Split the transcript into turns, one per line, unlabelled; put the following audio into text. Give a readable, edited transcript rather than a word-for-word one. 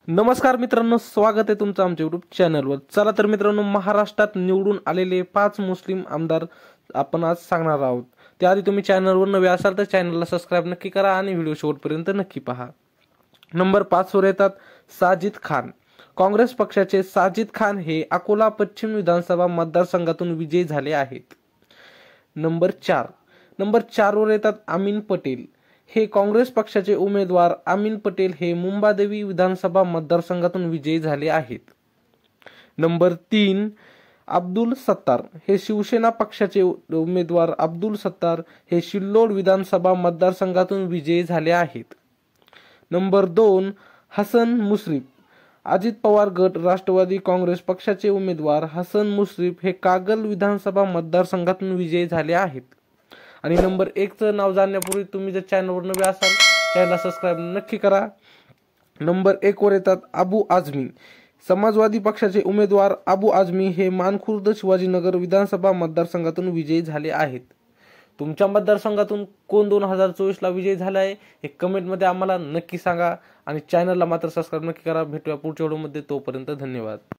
नमस्कार मित्रांनो, स्वागत आहे तुमचं आमच्या युट्यूब चॅनलवर। चला तर मित्रांनो, महाराष्ट्रात निवडून आलेले 5 मुस्लिम आमदार आपण आज सांगणार आहोत। त्याआधी तुम्ही चॅनलवर नवे असाल तर चॅनलला सबस्क्राइब नक्की करा आणि व्हिडिओ शेवटपर्यंत नक्की पहा। नंबर 5 वर येतात साजिद खान। काँग्रेस पक्षाचे साजिद खान हे अकोला पश्चिम विधानसभा मतदारसंघातून विजयी झाले आहेत। नंबर 4 वर येतात अमीन पटेल। हे काँग्रेस पक्षाचे उमेदवार अमीन पटेल हे मुंबादेवी विधानसभा मतदारसंघातून विजयी झाले आहेत। नंबर 3 अब्दुल सत्तार। हे शिवसेना पक्षाचे उमेदवार अब्दुल सत्तार हे सिल्लोड विधानसभा मतदारसंघातून विजयी झाले आहेत। नंबर 2 हसन मुश्रीफ। अजित पवार गट राष्ट्रवादी काँग्रेस पक्षाचे उमेदवार हसन मुश्रीफ हे कागल विधानसभा मतदारसंघातून विजयी झाले आहेत। आणि नंबर 1 चं नाव जाणण्यापूर्वी तुम्ही जर चॅनलवर नवे असाल चॅनलला सबस्क्राइब नक्की करा। नंबर 1 वर येतात अबू आझमी। समाजवादी पक्षाचे उमेदवार अबू आझमी हे मानखुर्द शिवाजीनगर विधानसभा मतदारसंघातून विजयी झाले आहेत। तुमच्या मतदारसंघातून कोण 2024 ला विजयी झाला आहे हे कमेंट मध्ये आम्हाला नक्की सांगा आणि चॅनलला मात्र सबस्क्राइब नक्की करा। भेटूया पुढच्या व्हिडिओमध्ये, तोपर्यंत धन्यवाद।